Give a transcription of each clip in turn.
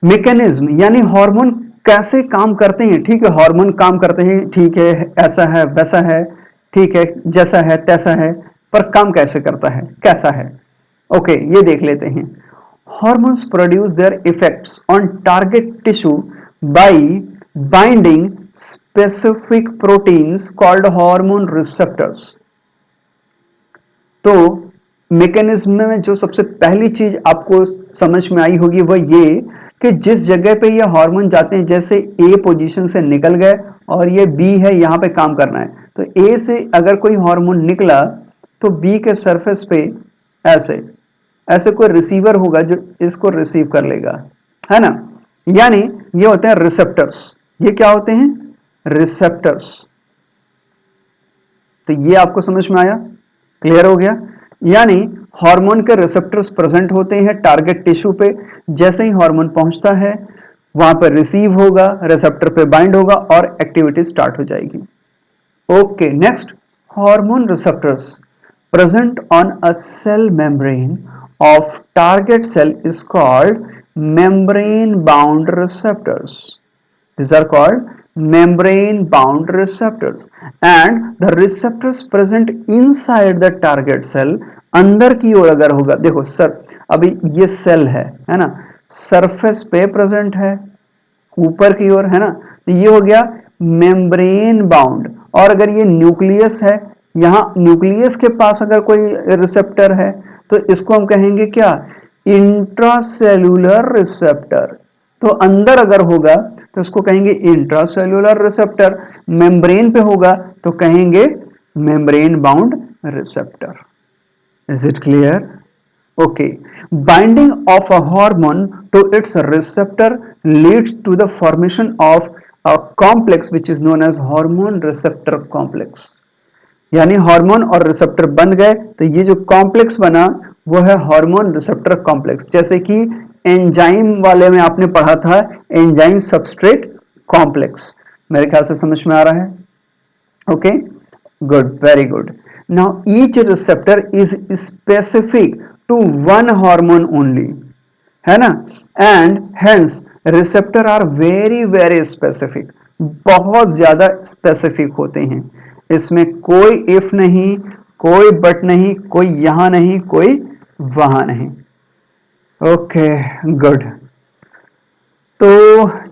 Mechanism यानी hormone कैसे काम करते हैं, ठीक है, हार्मोन काम करते हैं, ठीक है, ऐसा है वैसा है, ठीक है, जैसा है तैसा है, पर काम कैसे करता है, कैसा है, ओके, ये देख लेते हैं। Hormones produce their effects on target tissue bye binding specific proteins called hormone receptors. तो मैकेनिज्म में जो सबसे पहली चीज आपको समझ में आई होगी वह ये कि जिस जगह पे ये हार्मोन जाते हैं, जैसे ए पोजीशन से निकल गए और ये बी है, यहां पे काम करना है, तो ए से अगर कोई हार्मोन निकला तो बी के सरफेस पे ऐसे ऐसे कोई रिसीवर होगा जो इसको रिसीव कर लेगा, है ना। यानी ये होते हैं रिसेप्टर्स। ये क्या होते हैं? रिसेप्टर्स। तो ये आपको समझ में आया, क्लियर हो गया। यानी हार्मोन के रिसेप्टर्स प्रेजेंट होते हैं टारगेट टिश्यू पे, जैसे ही हार्मोन पहुंचता है वहां पर रिसीव होगा, रिसेप्टर पे बाइंड होगा और एक्टिविटी स्टार्ट हो जाएगी। Okay, next, hormone receptors present on a cell membrane of target cell is called membrane bound receptors. These are called membrane bound receptors and the receptors present inside the target cell, अंदर की ओर अगर होगा, देखो sir अभी ये cell है ना, surface पे प्रेजेंट है ऊपर की ओर, है ना, तो ये हो गया मेम्ब्रेन बाउंड। और अगर ये न्यूक्लियस है, यहां न्यूक्लियस के पास अगर कोई रिसेप्टर है तो इसको हम कहेंगे क्या? Intracellular receptor. तो अंदर अगर होगा तो इसको कहेंगे इंट्रासेल्यूलर रिसेप्टर, मेम्ब्रेन पे होगा तो कहेंगे membrane bound receptor. Is it clear? Okay, binding of a hormone to its receptor leads to the formation of a complex which is known as hormone receptor complex. यानी hormone और receptor बन गए तो ये जो कॉम्प्लेक्स बना वो है हार्मोन रिसेप्टर कॉम्प्लेक्स। जैसे कि एंजाइम वाले में आपने पढ़ा था एंजाइम सबस्ट्रेट कॉम्प्लेक्स, मेरे ख्याल से समझ में आ रहा है। Okay, good, very good. Now each receptor is specific to one hormone only, है ना, and hence receptor are very very specific, बहुत ज्यादा स्पेसिफिक होते हैं। इसमें कोई इफ नहीं, कोई बट नहीं, कोई यहां नहीं, कोई वहां नहीं। Okay, good. तो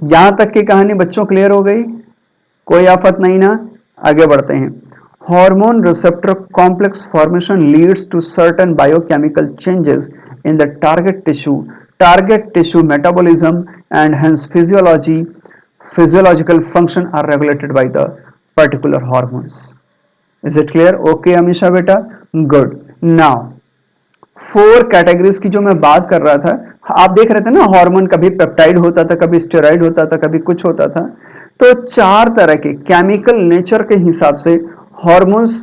यहां तक की कहानी बच्चों क्लियर हो गई, कोई आफत नहीं ना? आगे बढ़ते हैं। Hormone receptor complex formation leads to certain biochemical changes in the target tissue metabolism and hence physiological function are regulated by the particular hormones. Is it clear? Okay Amisha बेटा, good. Now 4 कैटेगरीज की जो मैं बात कर रहा था, आप देख रहे थे ना हार्मोन कभी पेप्टाइड होता था, कभी स्टेरॉइड होता था, कभी कुछ होता था। तो 4 तरह के केमिकल नेचर के हिसाब से हार्मोन्स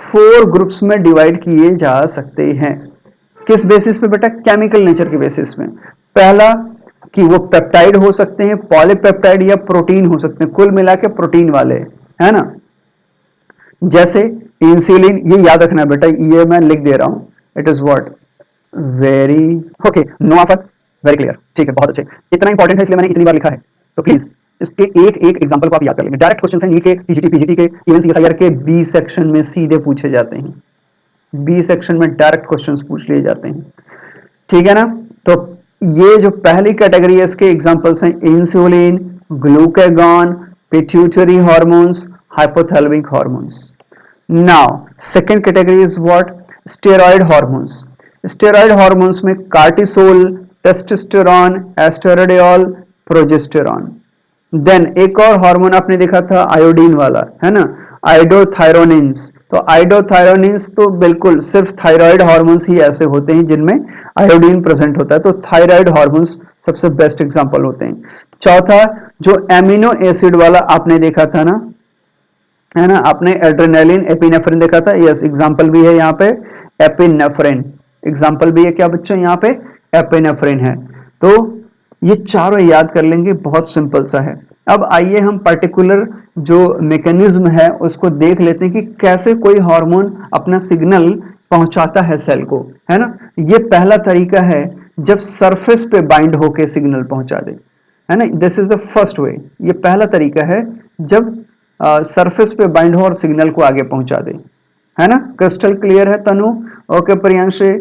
4 ग्रुप्स में डिवाइड किए जा सकते हैं। किस बेसिस पे बेटा? केमिकल नेचर के बेसिस में। पहला कि वो पेप्टाइड हो सकते हैं, पॉलीपेप्टाइड या प्रोटीन हो सकते हैं, कुल मिला के प्रोटीन वाले, है ना। जैसे इंसुलिन, ये याद रखना बेटा, ये मैं लिख दे रहा हूं, it is what very okay, no आफत, वेरी क्लियर, ठीक है, बहुत अच्छे। इतना इंपॉर्टेंट है इसलिए मैंने इतनी बार लिखा है, तो प्लीज इसके एक एक एग्जांपल को आप याद कर लेंगे। डायरेक्ट क्वेश्चन है नीट के, टीजीटी, पीजीटी के, इवन सीएसआईआर के बी सेक्शन में सीधे पूछे जाते हैं। बी सेक्शन में डायरेक्ट क्वेश्चंस पूछ लिए जाते हैं, ठीक है ना। तो ये जो पहली कैटेगरी है इसके एग्जांपल्स हैं insulin, glucagon, pituitary hormones, hypothalamic hormones. Now second category is what? Steroid hormones. Steroid hormones में cortisol, testosterone, oestradiol, progesterone. Then एक और हार्मोन आपने देखा था आयोडीन वाला, है ना, आइडोथायरोनिन्स। तो आइडोथायरोनिन्स तो बिल्कुल सिर्फ थायराइड हार्मोन्स ही ऐसे होते हैं जिनमें आयोडीन प्रेजेंट होता है, तो थायराइड हार्मोन्स सबसे बेस्ट एग्जांपल होते हैं। चौथा जो एमिनो एसिड वाला आपने देखा था ना, है ना, आपने एड्रेनालिन, एपिनेफ्रिन देखा था, यस, एग्जांपल भी है यहाँ पे एपिनेफ्रिन, एग्जांपल भी है क्या बच्चों यहाँ पे? एपिनेफ्रिन है। तो ये चारों याद कर लेंगे, बहुत सिंपल सा है। अब आइए हम पर्टिकुलर जो मैकेनिज्म है उसको देख लेते हैं कि कैसे कोई हार्मोन अपना सिग्नल पहुंचाता है सेल को, है ना। ये पहला तरीका है जब सरफेस पे बाइंड होके सिग्नल पहुंचा दे। है ना, this is the first way, ये पहला तरीका है जब सरफेस पे बाइंड हो और सिग्नल को आगे पहुंचा दे, है ना। क्रिस्टल क्लियर है तनु? ओके प्रियांशी,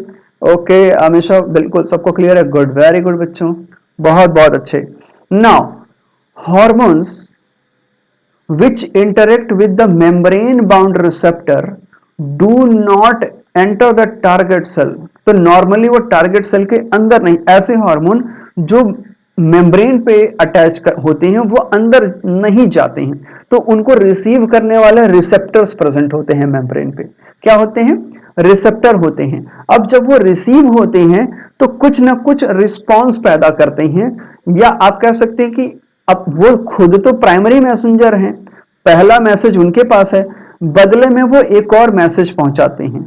ओके हमेशा, बिल्कुल सबको क्लियर है, गुड, वेरी गुड बच्चों, बहुत बहुत अच्छे। Now hormones which interact with the membrane bound receptor do not enter the target cell। तो नॉर्मली वो टारगेट सेल के अंदर नहीं, ऐसे हार्मोन जो मेम्ब्रेन पे अटैच होते हैं वो अंदर नहीं जाते हैं, तो उनको रिसीव करने वाले रिसेप्टर्स प्रेजेंट होते हैं मेम्ब्रेन पे। क्या होते हैं? रिसेप्टर होते हैं। अब जब वो रिसीव होते हैं तो कुछ ना कुछ रिस्पॉन्स पैदा करते हैं, या आप कह सकते हैं कि अब वो खुद तो प्राइमरी मैसेंजर हैं, पहला मैसेज उनके पास है, बदले में वो एक और मैसेज पहुंचाते हैं,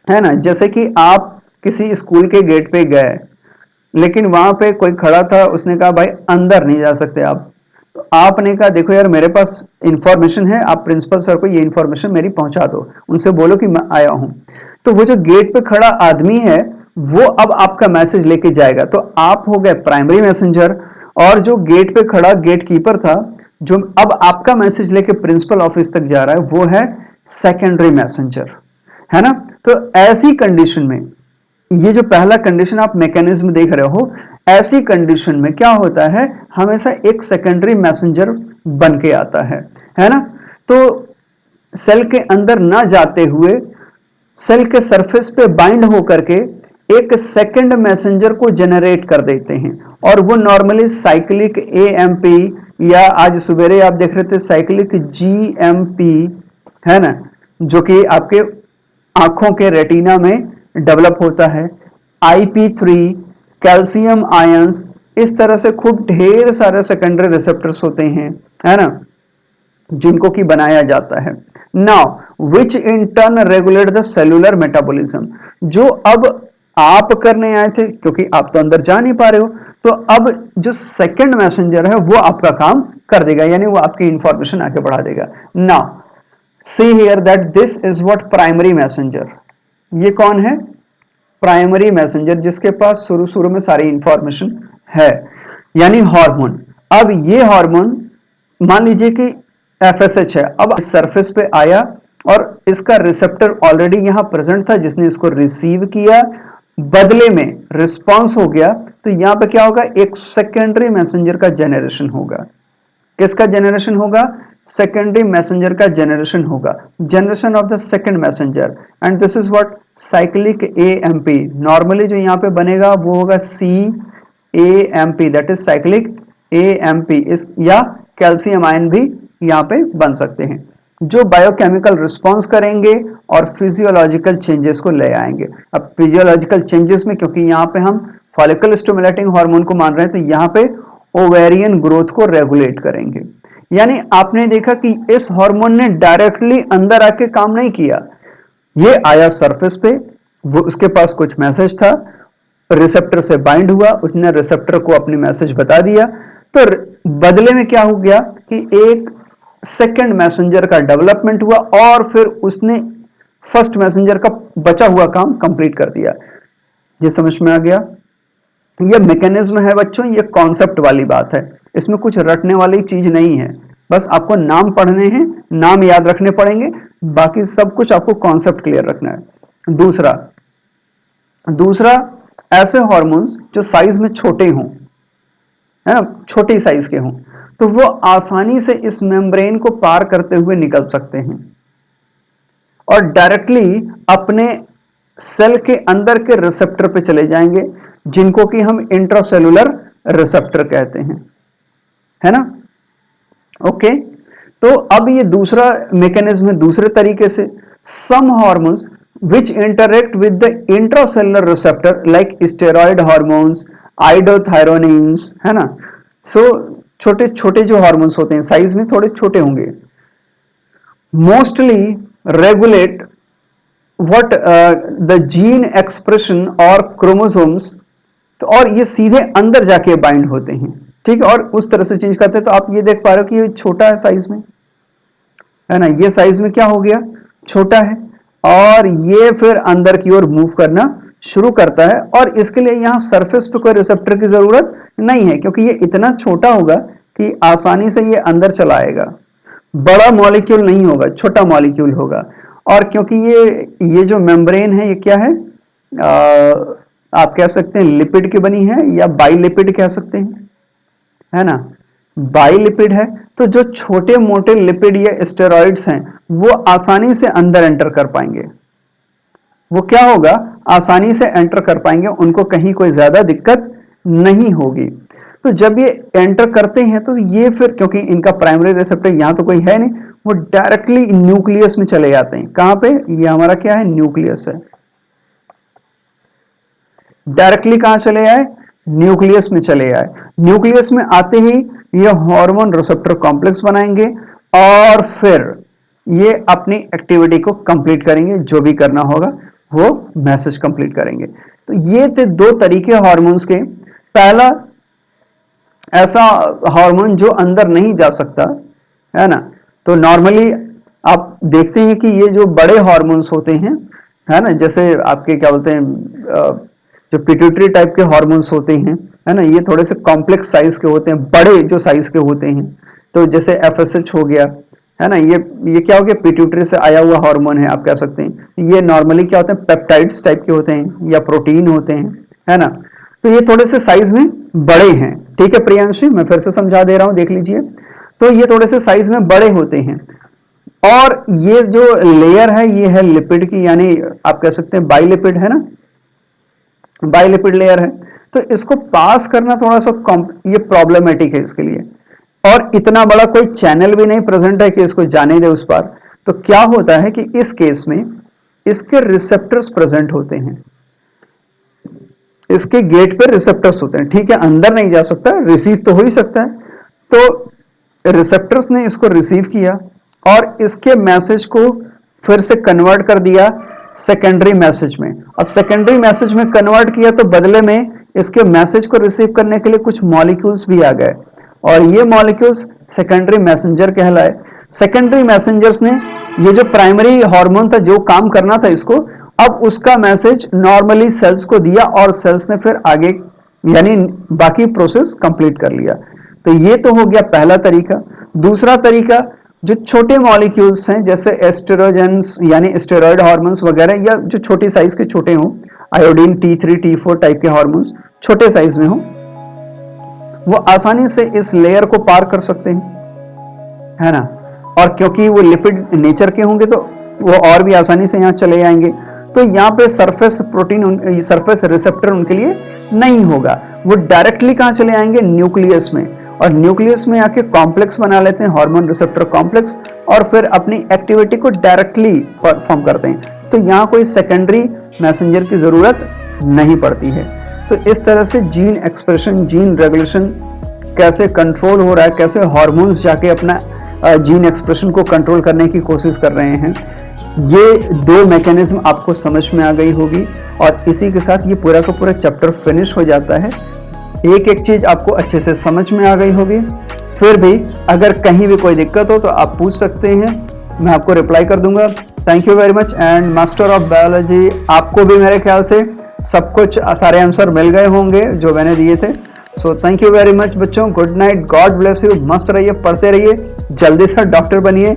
है ना। जैसे कि आप किसी स्कूल के गेट पे गए, लेकिन वहां पे कोई खड़ा था, उसने कहा भाई अंदर नहीं जा सकते आप, तो आपने कहा देखो यार मेरे पास इंफॉर्मेशन है, आप प्रिंसिपल सर को ये इंफॉर्मेशन मेरी पहुंचा दो, उनसे बोलो कि मैं आया हूं। तो वो जो गेट पे खड़ा आदमी है वो अब आपका मैसेज लेके जाएगा, तो आप हो गए प्राइमरी मैसेंजर, और जो गेट पे खड़ा गेट कीपर था जो अब आपका मैसेज लेके प्रिंसिपल ऑफिस तक जा रहा है वो है सेकेंडरी मैसेंजर, है ना। तो ऐसी कंडीशन में, ये जो पहला कंडीशन आप मैकेनिज्म देख रहे हो, ऐसी कंडीशन में क्या होता है, हमेशा एक सेकेंडरी मैसेंजर बन के आता है ना। तो सेल के अंदर ना जाते हुए सेल के सरफेस पे बाइंड होकर के एक सेकंड मैसेंजर को जनरेट कर देते हैं, और वो नॉर्मली साइक्लिक एएमपी, या आज सवेरे आप देख रहे थे साइक्लिक जीएमपी, है ना, जो कि आपके आंखों के रेटिना में डेवलप होता है, IP3, कैल्शियम आयंस, इस तरह से खूब ढेर सारे सेकेंडरी रिसेप्टर्स होते हैं, है ना, जिनको की बनाया जाता है। Now which in turn regulate the cellular metabolism, जो अब आप करने आए थे, क्योंकि आप तो अंदर जा नहीं पा रहे हो, तो अब जो सेकंड मैसेंजर है वो आपका काम कर देगा, यानी वो आपकी इंफॉर्मेशन आगे बढ़ा देगा। Now see here that this is what primary messenger, ये कौन है? प्राइमरी मैसेंजर, जिसके पास शुरू शुरू में सारी इंफॉर्मेशन है, यानी हार्मोन। अब ये हार्मोन मान लीजिए कि FSH है, अब सरफेस पे आया और इसका रिसेप्टर ऑलरेडी यहां प्रेजेंट था जिसने इसको रिसीव किया, बदले में रिस्पॉन्स हो गया, तो यहां पे क्या होगा, एक सेकेंडरी मैसेंजर का जेनरेशन होगा। किसका जेनरेशन होगा? सेकेंडरी मैसेंजर का जेनरेशन होगा, generation of the second messenger, and this is what cyclic AMP। Normally जो यहाँ पे बनेगा वो होगा CAMP, that is cyclic AMP, इस या कैल्शियम आयन भी यहाँ पे बन सकते हैं, जो बायोकेमिकल रिस्पॉन्स करेंगे और फिजियोलॉजिकल चेंजेस को ले आएंगे। अब फिजियोलॉजिकल चेंजेस में, क्योंकि यहाँ पे हम फॉलिकल स्टिमुलेटिंग हार्मोन को मान रहे हैं, तो यहाँ पे ओवेरियन ग्रोथ को रेगुलेट करेंगे। यानी आपने देखा कि इस हार्मोन ने डायरेक्टली अंदर आके काम नहीं किया, ये आया सरफेस पे, वो उसके पास कुछ मैसेज था, रिसेप्टर से बाइंड हुआ, उसने रिसेप्टर को अपनी मैसेज बता दिया, तो बदले में क्या हो गया कि एक सेकंड मैसेंजर का डेवलपमेंट हुआ, और फिर उसने फर्स्ट मैसेंजर का बचा हुआ काम कंप्लीट कर दिया। ये समझ में आ गया? ये मैकेनिज्म है बच्चों, ये कॉन्सेप्ट वाली बात है, इसमें कुछ रटने वाली चीज नहीं है, बस आपको नाम पढ़ने हैं, नाम याद रखने पड़ेंगे, बाकी सब कुछ आपको कॉन्सेप्ट क्लियर रखना है। दूसरा ऐसे हार्मोन्स जो साइज में छोटे हों, है ना, छोटी साइज के हों, तो वो आसानी से इस मेम्ब्रेन को पार करते हुए निकल सकते हैं और डायरेक्टली अपने सेल के अंदर के रिसेप्टर पे चले जाएंगे, जिनको कि हम इंट्रासेलुलर रिसेप्टर कहते हैं, है ना। ओके, तो अब ये दूसरा मैकेनिज्म है दूसरे तरीके से। Some hormones which interact with the intracellular receptor like steroid hormones, iodothyronines, है ना। सो छोटे छोटे जो हार्मोन्स होते हैं, साइज में थोड़े छोटे होंगे, mostly regulate what the gene expression और क्रोमोसोम्स, तो और ये सीधे अंदर जाके बाइंड होते हैं, ठीक है, और उस तरह से चेंज करते हैं। तो आप ये देख पा रहे हो कि ये छोटा है साइज में, है ना, ये साइज में क्या हो गया, छोटा है, और ये फिर अंदर की ओर मूव करना शुरू करता है, और इसके लिए यहां सरफेस पे कोई रिसेप्टर की जरूरत नहीं है, क्योंकि ये इतना छोटा होगा कि आसानी से ये अंदर चला आएगा। बड़ा मॉलिक्यूल नहीं होगा, छोटा मॉलिक्यूल होगा। और क्योंकि ये जो मेम्ब्रेन है ये क्या है, आप कह सकते हैं लिपिड की बनी है या बाइलिपिड कह सकते हैं, है ना, बाइलिपिड है। तो जो छोटे मोटे लिपिड या स्टेरॉइड्स हैं वो आसानी से अंदर एंटर कर पाएंगे, वो क्या होगा, आसानी से एंटर कर पाएंगे, उनको कहीं कोई ज्यादा दिक्कत नहीं होगी। तो जब ये एंटर करते हैं तो ये फिर, क्योंकि इनका प्राइमरी रिसेप्टर यहां तो कोई है नहीं, वो डायरेक्टली न्यूक्लियस में चले जाते हैं। कहां पे, ये हमारा क्या है, न्यूक्लियस है। डायरेक्टली कहां चले आए, न्यूक्लियस में चले आए। न्यूक्लियस में आते ही ये हार्मोन रिसेप्टर कॉम्प्लेक्स बनाएंगे और फिर ये अपनी एक्टिविटी को कंप्लीट करेंगे, जो भी करना होगा वो मैसेज कंप्लीट करेंगे। तो ये थे दो तरीके हार्मोन्स के। पहला ऐसा हार्मोन जो अंदर नहीं जा सकता, है ना, तो नॉर्मली आप देखते हैं कि ये जो बड़े हार्मोन्स होते हैं, है ना, जैसे आपके क्या बोलते हैं, जो पिट्यूटरी टाइप के हार्मोन्स होते हैं, है ना, ये थोड़े से कॉम्प्लेक्स साइज के होते हैं, बड़े जो साइज के होते हैं। तो जैसे FSH हो गया, है ना, ये क्या हो गया, पिट्यूटरी से आया हुआ हार्मोन है, आप कह सकते हैं। ये नॉर्मली क्या होते हैं, पेप्टाइड्स टाइप के होते हैं या प्रोटीन होते हैं, है ना। तो ये थोड़े से साइज में बड़े हैं, ठीक है प्रियांशी, मैं फिर से समझा दे रहा हूं, देख लीजिए। तो ये थोड़े से साइज में बड़े होते हैं और ये जो लेयर है ये है लिपिड की, यानी आप कह सकते हैं बाइलिपिड, है ना, बाइलिपिड लेयर है। तो इसको पास करना थोड़ा सा ये प्रॉब्लमेटिक है इसके लिए, और इतना बड़ा कोई चैनल भी नहीं प्रेजेंट है कि इसको जाने दे उस पार। तो क्या होता है कि इस केस में इसके रिसेप्टर्स प्रेजेंट होते हैं, इसके गेट पर रिसेप्टर्स होते हैं, ठीक है, अंदर नहीं जा सकता, रिसीव तो हो ही सकता है। तो रिसेप्टर्स ने इसको रिसीव किया और इसके मैसेज को फिर से कन्वर्ट कर दिया सेकेंडरी मैसेज में। अब सेकेंडरी मैसेज में कन्वर्ट किया तो बदले में इसके मैसेज को रिसीव करने के लिए कुछ मॉलिक्यूल्स भी आ गए और ये मॉलिक्यूल्स सेकेंडरी मैसेंजर कहलाए। सेकेंडरी मैसेंजर्स ने ये जो प्राइमरी हार्मोन था जो काम करना था इसको, अब उसका मैसेज नॉर्मली सेल्स को दिया और सेल्स ने फिर आगे यानी बाकी प्रोसेस कंप्लीट कर लिया। तो ये तो हो गया पहला तरीका। दूसरा तरीका, जो छोटे मॉलिक्यूल्स हैं जैसे एस्टेरोजेंस यानी स्टेरॉयड हार्मोन्स वगैरह, या जो छोटी साइज के छोटे हों, आयोडीन T3 T4 टाइप के हार्मोन्स छोटे साइज में हों, वो आसानी से इस लेयर को पार कर सकते हैं, है ना। और क्योंकि वो लिपिड नेचर के होंगे तो वो और भी आसानी से यहाँ चले आएंगे। तो यहाँ पे सरफेस प्रोटीन, सरफेस रिसेप्टर उनके लिए नहीं होगा, वो डायरेक्टली कहाँ चले आएंगे, न्यूक्लियस में। और न्यूक्लियस में आके कॉम्प्लेक्स बना लेते हैं, हार्मोन रिसेप्टर कॉम्प्लेक्स, और फिर अपनी एक्टिविटी को डायरेक्टली परफॉर्म करते हैं। तो यहाँ कोई सेकेंडरी मैसेंजर की जरूरत नहीं पड़ती है। तो इस तरह से जीन एक्सप्रेशन, जीन रेगुलेशन कैसे कंट्रोल हो रहा है, कैसे हार्मोन्स जाके अपना जीन एक्सप्रेशन को कंट्रोल करने की कोशिश कर रहे हैं, ये दो मैकेनिज्म आपको समझ में आ गई होगी। और इसी के साथ ये पूरा का पूरा चैप्टर फिनिश हो जाता है। एक एक चीज आपको अच्छे से समझ में आ गई होगी। फिर भी अगर कहीं भी कोई दिक्कत हो तो आप पूछ सकते हैं, मैं आपको रिप्लाई कर दूंगा। Thank you very much. And master of biology, आपको भी मेरे ख्याल से सब कुछ सारे आंसर मिल गए होंगे जो मैंने दिए थे। So thank you very much बच्चों, good night, God bless you, मस्त रहिए, पढ़ते रहिए, जल्दी से डॉक्टर बनिए।